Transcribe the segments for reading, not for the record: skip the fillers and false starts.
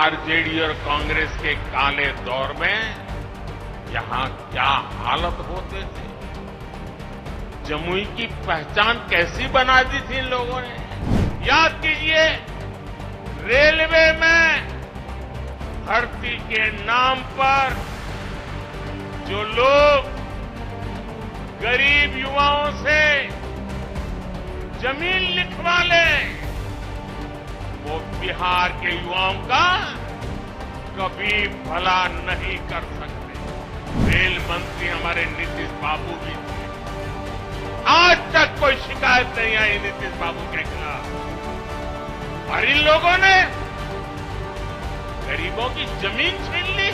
RJD और कांग्रेस के काले दौर में यहां क्या हालत होते थे। जमुई की पहचान कैसी बना दी थी इन लोगों ने। याद कीजिए, रेलवे में भर्ती के नाम पर जो लोग गरीब युवाओं से जमीन लिखवा लें, वो बिहार के युवाओं का कभी भला नहीं कर सकते। रेल मंत्री हमारे नीतीश बाबू भी थे। आज तक कोई शिकायत नहीं आई नीतीश बाबू के खिलाफ। और इन लोगों ने गरीबों की जमीन छीन ली।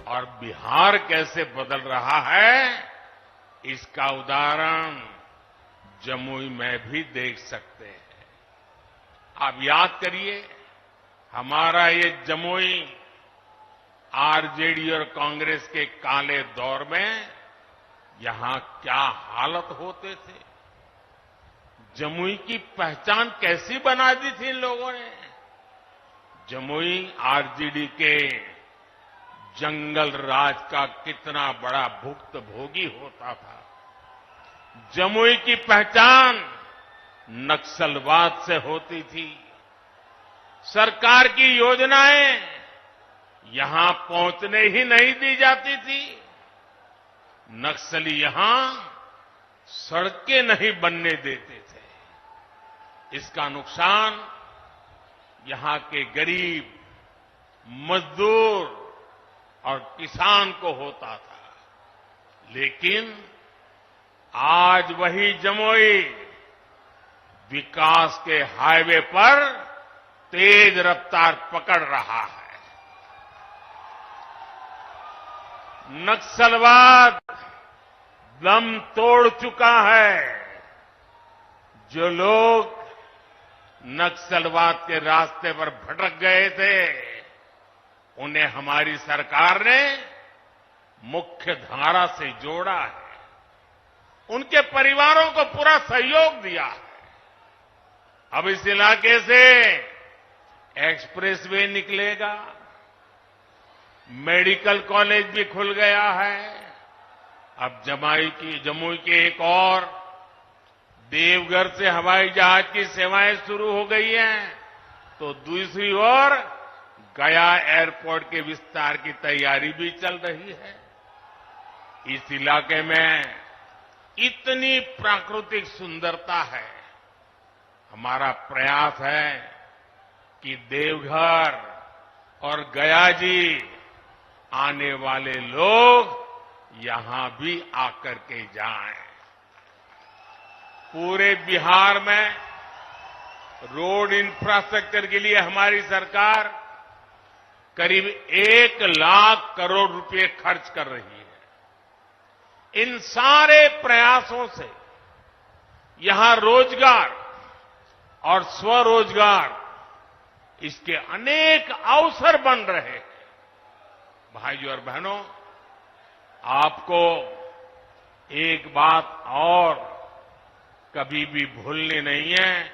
और बिहार कैसे बदल रहा है, इसका उदाहरण जमुई में भी देख सकते हैं। आप याद करिए, हमारा ये जमुई आरजेडी और कांग्रेस के काले दौर में यहां क्या हालत होते थे। जमुई की पहचान कैसी बना दी थी इन लोगों ने। जमुई आरजेडी के जंगल राज का कितना बड़ा भुक्तभोगी होता था। जमुई की पहचान नक्सलवाद से होती थी। सरकार की योजनाएं यहां पहुंचने ही नहीं दी जाती थी। नक्सली यहां सड़कें नहीं बनने देते थे। इसका नुकसान यहां के गरीब, मजदूर और किसान को होता था। लेकिन आज वही जमुई विकास के हाईवे पर तेज रफ्तार पकड़ रहा है। नक्सलवाद दम तोड़ चुका है। जो लोग नक्सलवाद के रास्ते पर भटक गए थे, उन्हें हमारी सरकार ने मुख्य धारा से जोड़ा है। उनके परिवारों को पूरा सहयोग दिया है। अब इस इलाके से एक्सप्रेसवे निकलेगा, मेडिकल कॉलेज भी खुल गया है। अब जमुई के एक और देवघर से हवाई जहाज की सेवाएं शुरू हो गई हैं, तो दूसरी ओर गया एयरपोर्ट के विस्तार की तैयारी भी चल रही है। इस इलाके में इतनी प्राकृतिक सुंदरता है। हमारा प्रयास है कि देवघर और गया जी आने वाले लोग यहां भी आकर के जाएं। पूरे बिहार में रोड इंफ्रास्ट्रक्चर के लिए हमारी सरकार करीब 1 लाख करोड़ रुपए खर्च कर रही है। इन सारे प्रयासों से यहां रोजगार और स्वरोजगार, इसके अनेक अवसर बन रहे हैं। भाइयों और बहनों, आपको एक बात और कभी भी भूलनी नहीं है,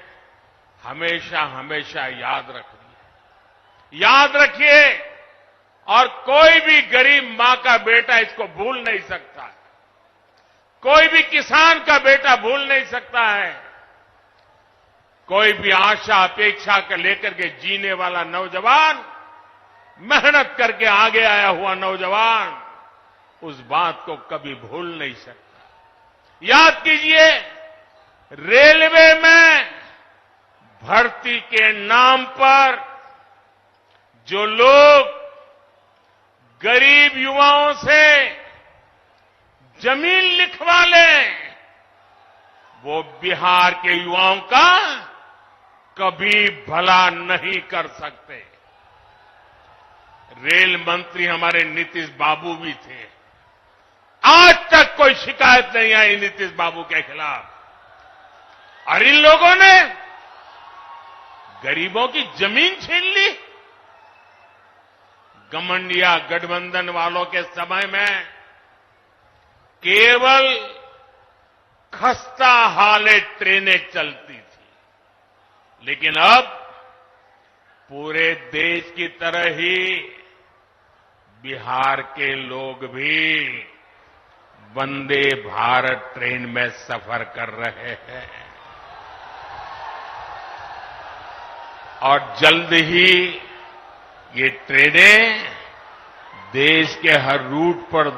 हमेशा हमेशा याद रखनी है। याद रखिए, और कोई भी गरीब मां का बेटा इसको भूल नहीं सकता है। कोई भी किसान का बेटा भूल नहीं सकता है। कोई भी आशा अपेक्षा के लेकर के जीने वाला नौजवान, मेहनत करके आगे आया हुआ नौजवान, उस बात को कभी भूल नहीं सकता। याद कीजिए, रेलवे में भर्ती के नाम पर जो लोग गरीब युवाओं से जमीन लिखवा लें, वो बिहार के युवाओं का कभी भला नहीं कर सकते। रेल मंत्री हमारे नीतीश बाबू भी थे। आज तक कोई शिकायत नहीं आई नीतीश बाबू के खिलाफ। और इन लोगों ने गरीबों की जमीन छीन ली। गठबंधन गठबंधन वालों के समय में केवल खस्ता हाले ट्रेनें चलती थी, लेकिन अब पूरे देश की तरह ही बिहार के लोग भी वंदे भारत ट्रेन में सफर कर रहे हैं और जल्द ही ये ट्रेनें देश के हर रूट पर